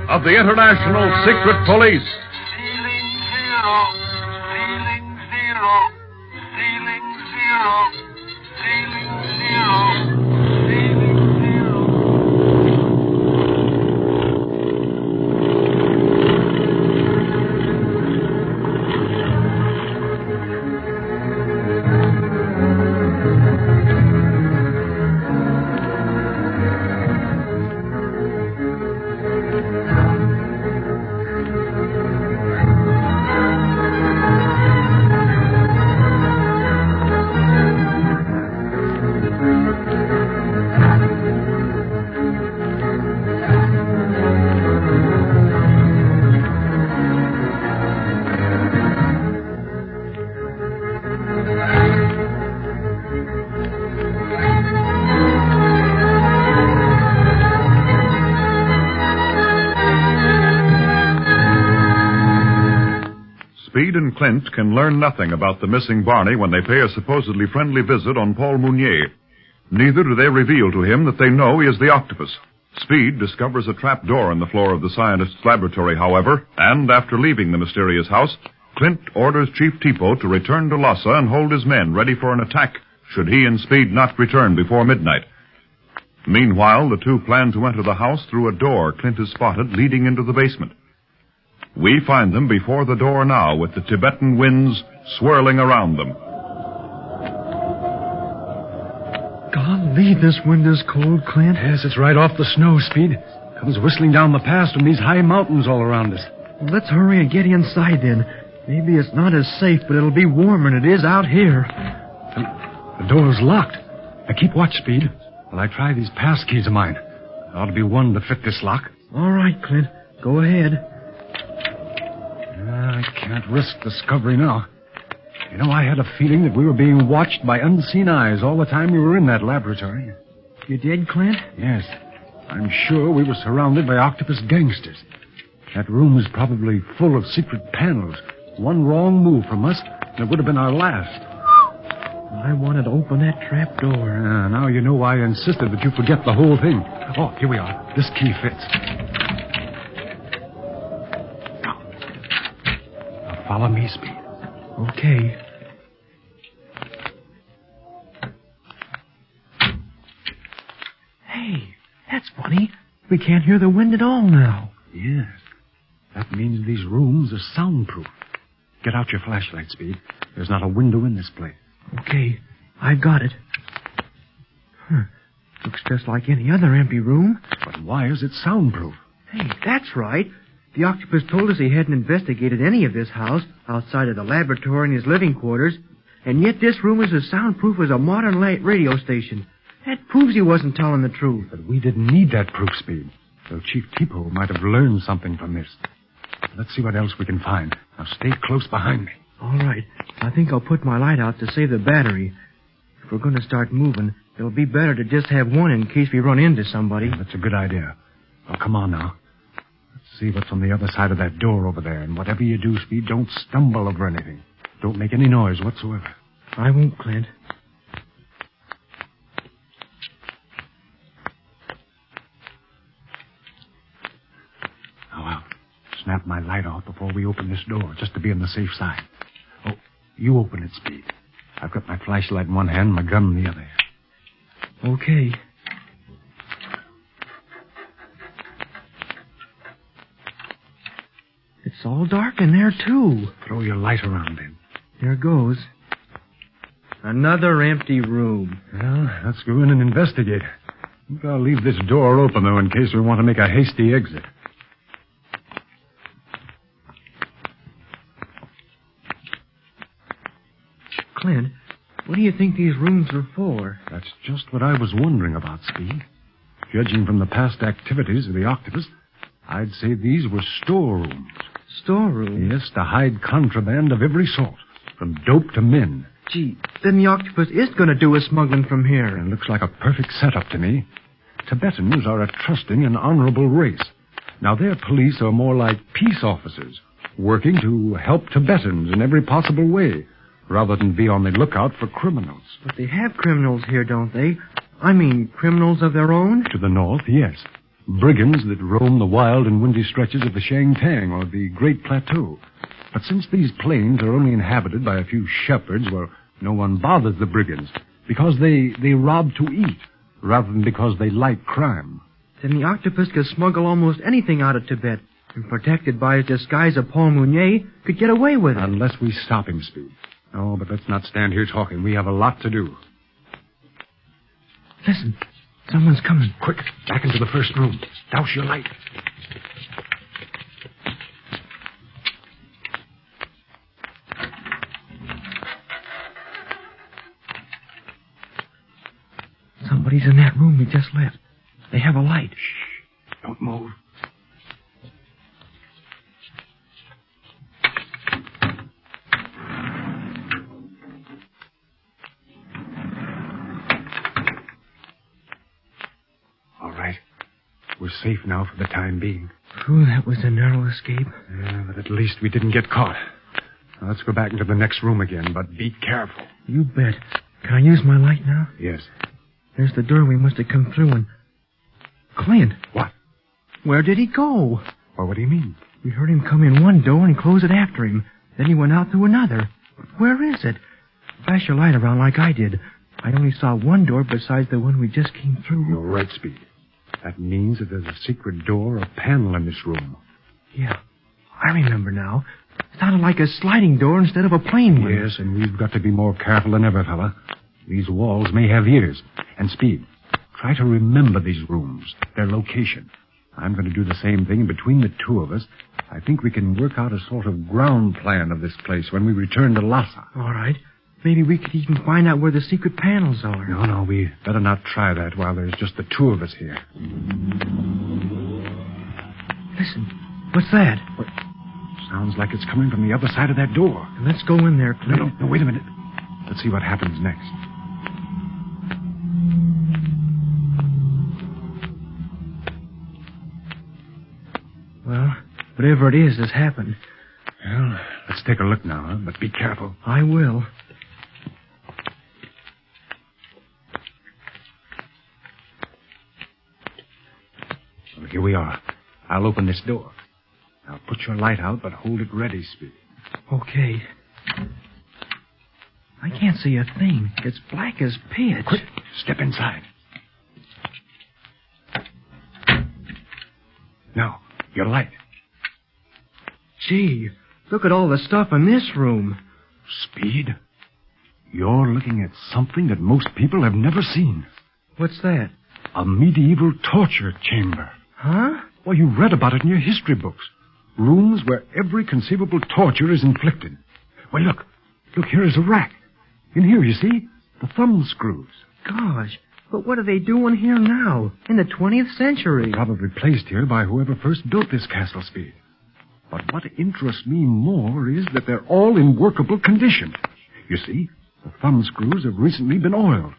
of the International Secret Police. Ceiling zero, ceiling zero, ceiling zero, ceiling zero, ceiling zero. Speed and Clint can learn nothing about the missing Barney when they pay a supposedly friendly visit on Paul Mcnear. Neither do they reveal to him that they know he is the Octopus. Speed discovers a trap door in the floor of the scientist's laboratory, however, and after leaving the mysterious house, Clint orders Chief Tipo to return to Lhasa and hold his men ready for an attack should he and Speed not return before midnight. Meanwhile, the two plan to enter the house through a door Clint has spotted leading into the basement. We find them before the door now, with the Tibetan winds swirling around them. Golly, this wind is cold, Clint. Yes, it's right off the snow, Speed. Comes whistling down the pass from these high mountains all around us. Well, let's hurry and get inside then. Maybe it's not as safe, but it'll be warmer than it is out here. The door's locked. Now keep watch, Speed, while I try these pass keys of mine. There ought to be one to fit this lock. All right, Clint. Go ahead. I can't risk discovery now. You know, I had a feeling that we were being watched by unseen eyes all the time we were in that laboratory. You did, Clint? Yes. I'm sure we were surrounded by Octopus gangsters. That room is probably full of secret panels. One wrong move from us, and it would have been our last. I wanted to open that trap door. Now you know why I insisted that you forget the whole thing. Oh, here we are. This key fits. Follow me, Speed. Okay. Hey, that's funny. We can't hear the wind at all now. Yes. That means these rooms are soundproof. Get out your flashlight, Speed. There's not a window in this place. Okay, I've got it. Looks just like any other empty room. But why is it soundproof? Hey, that's right. The Octopus told us he hadn't investigated any of this house outside of the laboratory and his living quarters, and yet this room is as soundproof as a modern radio station. That proves he wasn't telling the truth. But we didn't need that proof, Speed. Though Chief Tipo might have learned something from this. Let's see what else we can find. Now stay close behind me. All right. I think I'll put my light out to save the battery. If we're going to start moving, it'll be better to just have one in case we run into somebody. Yeah, that's a good idea. Well, come on now. See what's on the other side of that door over there. And whatever you do, Speed, don't stumble over anything. Don't make any noise whatsoever. I won't, Clint. Now, I'll snap my light off before we open this door, just to be on the safe side. Oh, you open it, Speed. I've got my flashlight in one hand, my gun in the other. Okay. It's all dark in there, too. Throw your light around then. Here goes. Another empty room. Well, let's go in and investigate. I think I'll leave this door open, though, in case we want to make a hasty exit. Clint, what do you think these rooms are for? That's just what I was wondering about, Speed. Judging from the past activities of the Octopus, I'd say these were storerooms. Storerooms? Yes, to hide contraband of every sort, from dope to men. Gee, then the Octopus is going to do his smuggling from here. It looks like a perfect setup to me. Tibetans are a trusting and honorable race. Now, their police are more like peace officers, working to help Tibetans in every possible way, rather than be on the lookout for criminals. But they have criminals here, don't they? I mean, criminals of their own? To the north, yes. Brigands that roam the wild and windy stretches of the Shangtang or the Great Plateau. But since these plains are only inhabited by a few shepherds, well, no one bothers the brigands because they rob to eat rather than because they like crime. Then the Octopus could smuggle almost anything out of Tibet, and protected by his disguise of Paul Mcnear, could get away with it. Unless we stop him, Speed. Oh, but let's not stand here talking. We have a lot to do. Listen, someone's coming. Quick, back into the first room. Douse your light. Somebody's in that room we just left. They have a light. Shh. Don't move. All right. We're safe now for the time being. Ooh, that was a narrow escape. Yeah, but at least we didn't get caught. Now, let's go back into the next room again, but be careful. You bet. Can I use my light now? Yes. There's the door we must have come through and... Clint. What? Where did he go? Well, what do you mean? We heard him come in one door and close it after him. Then he went out through another. Where is it? Flash your light around like I did. I only saw one door besides the one we just came through. You're right, Speed. That means that there's a secret door or panel in this room. Yeah, I remember now. It sounded like a sliding door instead of a plain one. Yes, and we've got to be more careful than ever, fella. These walls may have ears. And Speed, try to remember these rooms, their location. I'm going to do the same thing, and between the two of us, I think we can work out a sort of ground plan of this place when we return to Lhasa. All right. Maybe we could even find out where the secret panels are. No, we better not try that while there's just the two of us here. Listen, what's that? What? Sounds like it's coming from the other side of that door. Let's go in there, Clint. No, wait a minute. Let's see what happens next. Well, whatever it is has happened. Well, let's take a look now, huh? But be careful. I will. Well, here we are. I'll open this door. Now put your light out, but hold it ready, Speed. Okay. I can't see a thing. It's black as pitch. Quick, step inside. Now, your light. Gee, look at all the stuff in this room. Speed, you're looking at something that most people have never seen. What's that? A medieval torture chamber. Huh? Well, you read about it in your history books. Rooms where every conceivable torture is inflicted. Well, look, here is a rack. In here, you see, the thumb screws. Gosh, but what are they doing here now, in the 20th century? Probably placed here by whoever first built this castle, Speed. But what interests me more is that they're all in workable condition. You see, the thumb screws have recently been oiled,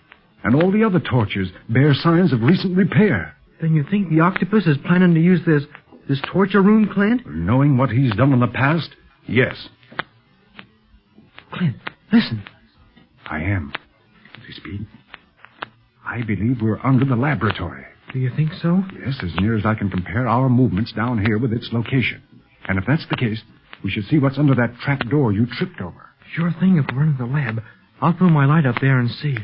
and all the other torches bear signs of recent repair. Then you think the Octopus is planning to use this torture room, Clint? Knowing what he's done in the past, yes. Clint, listen. I am. See, Speed? I believe we're under the laboratory. Do you think so? Yes, as near as I can compare our movements down here with its location. And if that's the case, we should see what's under that trap door you tripped over. Sure thing if we're in the lab. I'll throw my light up there and see.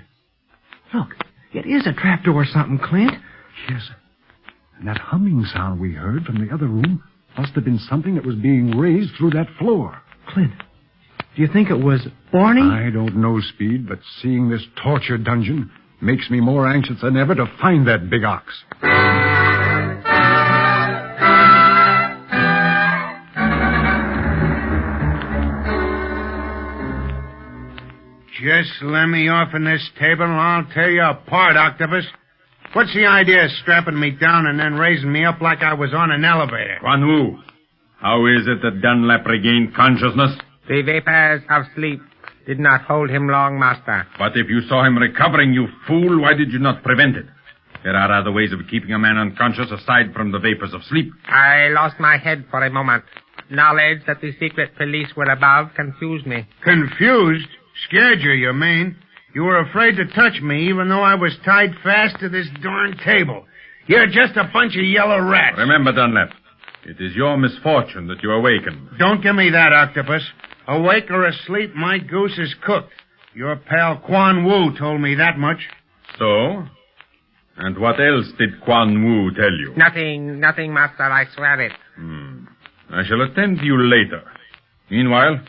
Look, it is a trap door or something, Clint. Yes. And that humming sound we heard from the other room must have been something that was being raised through that floor. Clint, do you think it was Barney? I don't know, Speed, but seeing this torture dungeon makes me more anxious than ever to find that big ox. Just let me off in this table and I'll tear you apart, Octopus. What's the idea of strapping me down and then raising me up like I was on an elevator? Quan Wu, how is it that Dunlap regained consciousness? The vapors of sleep did not hold him long, Master. But if you saw him recovering, you fool, why did you not prevent it? There are other ways of keeping a man unconscious aside from the vapors of sleep. I lost my head for a moment. Knowledge that the secret police were above confused me. Confused? Scared you mean? You were afraid to touch me even though I was tied fast to this darn table. You're just a bunch of yellow rats. Remember, Dunlap, it is your misfortune that you awakened. Don't give me that, Octopus. Awake or asleep, my goose is cooked. Your pal Quan Wu told me that much. So? And what else did Quan Wu tell you? Nothing, Master, I swear it. I shall attend to you later. Meanwhile,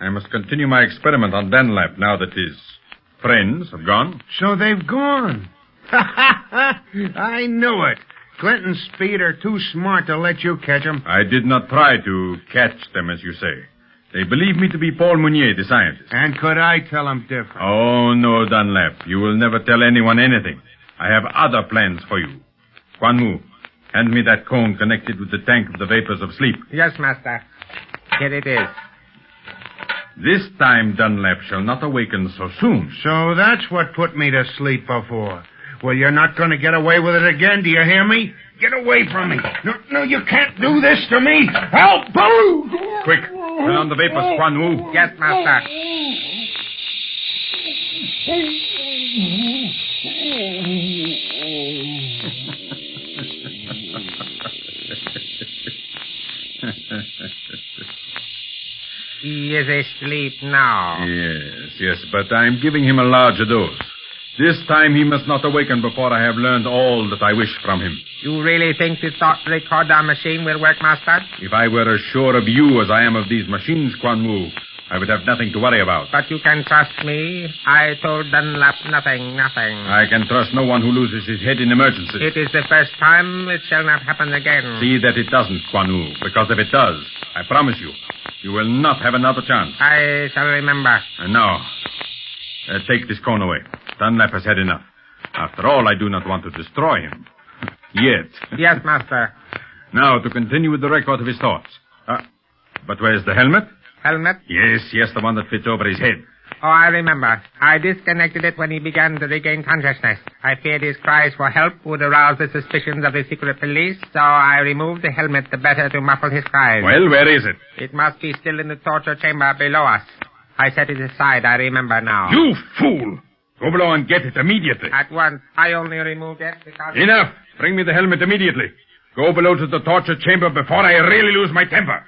I must continue my experiment on Dunlap now that his friends have gone. So they've gone. I knew it. Clint and Speed are too smart to let you catch them. I did not try to catch them, as you say. They believe me to be Paul Mcnear, the scientist. And could I tell them different? Oh, no, Dunlap. You will never tell anyone anything. I have other plans for you. Quan Wu, hand me that cone connected with the tank of the vapors of sleep. Yes, Master. Here it is. This time Dunlap shall not awaken so soon. So that's what put me to sleep before. Well, you're not going to get away with it again, do you hear me? Get away from me. No, you can't do this to me. Help! Baloo! Quick, turn on the vapors, Quan Wu. Yes, Master. He is asleep now. Yes, but I'm giving him a larger dose. This time he must not awaken before I have learned all that I wish from him. You really think the thought recorder machine will work, Master? If I were as sure of you as I am of these machines, Quan Wu, I would have nothing to worry about. But you can trust me. I told Dunlap nothing. I can trust no one who loses his head in emergencies. It is the first time. It shall not happen again. See that it doesn't, Quan Wu, because if it does, I promise you, you will not have another chance. I shall remember. And now, take this cone away. Dunlap has had enough. After all, I do not want to destroy him. Yet. Yes, Master. Now, to continue with the record of his thoughts. But where's the helmet? Helmet? Yes, the one that fits over his head. Oh, I remember. I disconnected it when he began to regain consciousness. I feared his cries for help would arouse the suspicions of the secret police, so I removed the helmet the better to muffle his cries. Well, where is it? It must be still in the torture chamber below us. I set it aside, I remember now. You fool! Go below and get it immediately. At once. I only removed it because... Enough! Bring me the helmet immediately. Go below to the torture chamber before I really lose my temper.